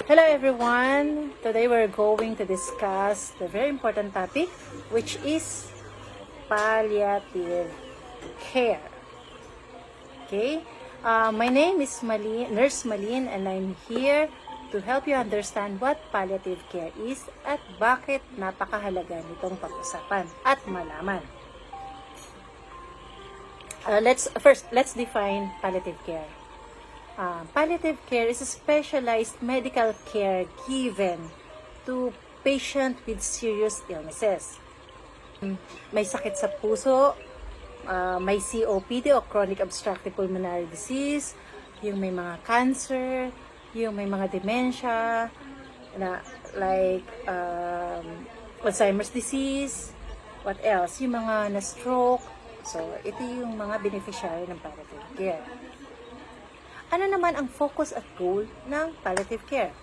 Hello everyone! Today we're going to discuss the very important topic, which is palliative care. Okay? My name is Nurse Malin, and I'm here to help you understand what palliative care is at bakit napakahalaga nitong pag-usapan at malaman. Let's define palliative care. Palliative care is a specialized medical care given to patients with serious illnesses. May sakit sa puso, may COPD o chronic obstructive pulmonary disease, yung may mga cancer, yung may mga dementia, like Alzheimer's disease, what else? Yung mga na-stroke. So, ito yung mga beneficiary ng palliative care. Ano naman ang focus at goal ng palliative care?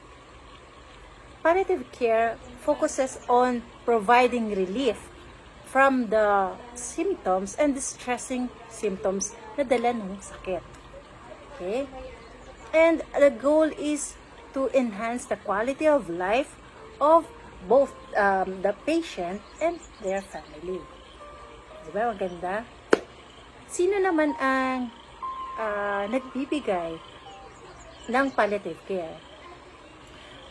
Palliative care focuses on providing relief from the symptoms and distressing symptoms na dala ng sakit. Okay? And the goal is to enhance the quality of life of both the patient and their family. Diba? Maganda? Sino naman ang nagbibigay ng palliative care?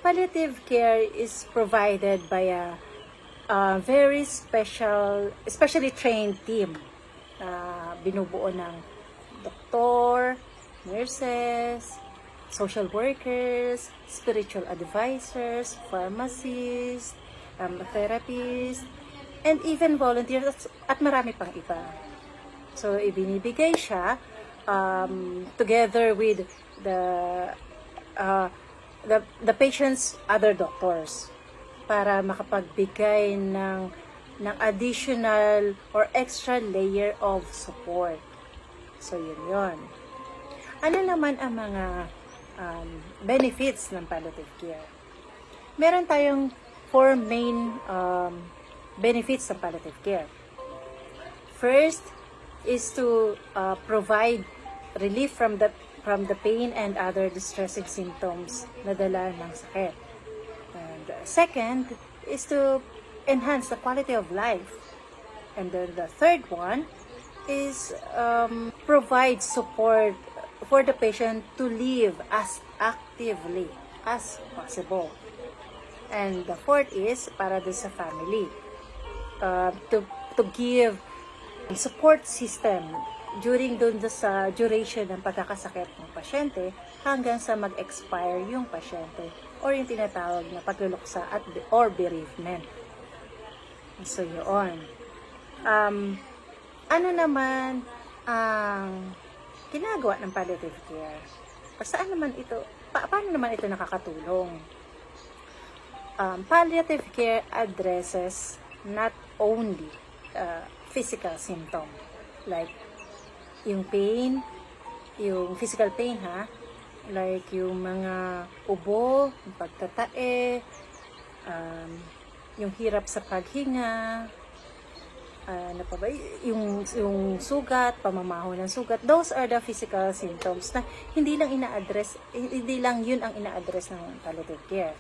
Palliative care is provided by a very especially trained team. Binubuo ng doktor, nurses, social workers, spiritual advisors, pharmacists, therapists, and even volunteers at marami pang iba. So, ibinibigay siya together with the patient's other doctors para makapagbigay ng additional or extra layer of support. So, yun. Ano naman ang mga benefits ng palliative care? Meron tayong 4 main benefits ng palliative care. First is to provide relief from the pain and other distressing symptoms na dala ng sakit. And second is to enhance the quality of life. And then the third one is provide support for the patient to live as actively as possible. And the fourth is para sa family, to give support system during sa duration ng pagkakasakit ng pasyente hanggang sa mag-expire yung pasyente or yung tinatawag na pagluluksa or bereavement. So, yun. Ano naman ang ginagawa ng palliative care? Paano naman ito nakakatulong? Palliative care addresses not only physical symptom like yung pain, yung physical pain like yung mga ubo, yung pagtatae, yung hirap sa paghinga, yung sugat, pamamaho ng sugat. Those are the physical symptoms na hindi lang yun ang ina-address ng palliative care.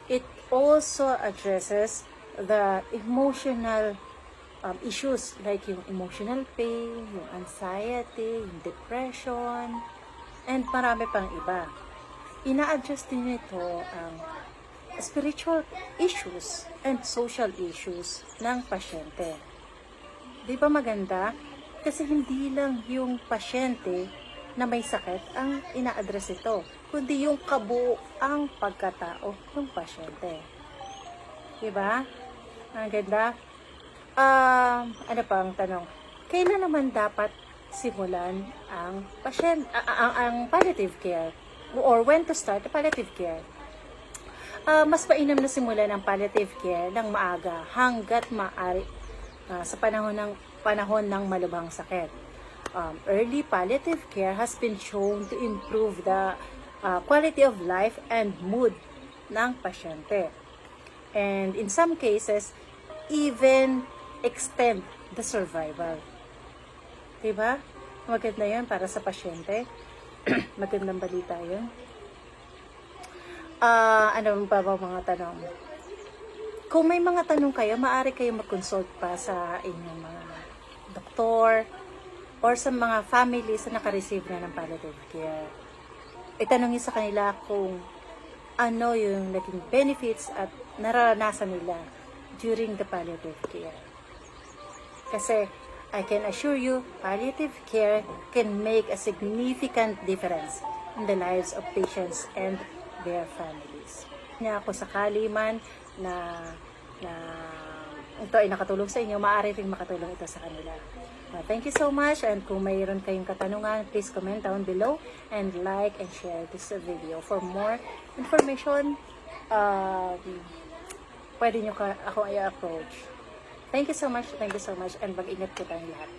It also addresses the emotional issues like yung emotional pain, yung anxiety, yung depression, and marami pang iba. Ina-address din ito ang spiritual issues and social issues ng pasyente. Di ba maganda? Kasi hindi lang yung pasyente na may sakit ang ina-address ito, kundi yung kabuuang pagkatao ng pasyente. Di ba? Ang ganda. Ano pa ang tanong? Kailan naman dapat simulan ang palliative care? Or when to start the palliative care? Mas mainam na simulan ang palliative care ng maaga hanggat maaari sa panahon ng malubhang sakit. Early palliative care has been shown to improve the quality of life and mood ng pasyente. And in some cases, even extend the survival. Diba? Maganda yan para sa pasyente. Magandang balita yun. Ano pa ba mga tanong? Kung may mga tanong kayo, maaari kayo mag-consult pa sa inyong mga doktor or sa mga families na naka-receive na ng palliative care. Itanong niyo sa kanila kung ano yung naging benefits at nararanasan nila during the palliative care. Kasi I can assure you, palliative care can make a significant difference in the lives of patients and their families. Kung sakali man na ito ay nakatulong sa inyo, maaari rin makatulong ito sa kanila. Thank you so much, and kung mayroon kayong katanungan, please comment down below and like and share this video. For more information, pwede nyo ako i-approach. Thank you so much, and mag-ingat po tayong lahat.